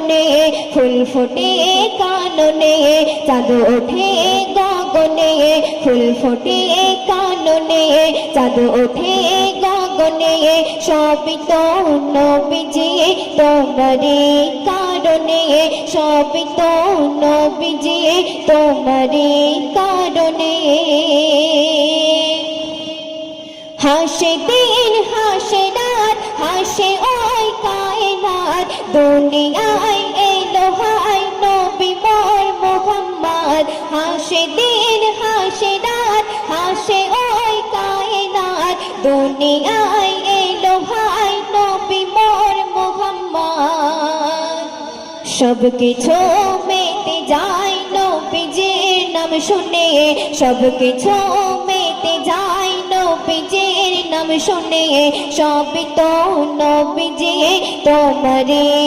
কাননে ফুল ফোটে কাননে চাঁদ ওঠে গগনে ফুল ফোটে কাননে চাঁদ ওঠে গগনে সবই তো নবীজি তোমারই কারণে সবই তো নবীজি তোমারই কারণে হাসে দিন হাসে রাত হাসে ওই কায়নাত দুনিয়ায় এলো হাই নবী মোর মুহাম্মদ হাসে দিন হাসে রাত হাসে ওই কায়নাত দুনিয়ায় এলো হাই নবী মোর মুহাম্মদ সবকিছু মেতে যায় নবীজির নাম শুনে সবকিছু মেতে যায় নবীজির নাম শুনে সবই তো নবীজি তোমারই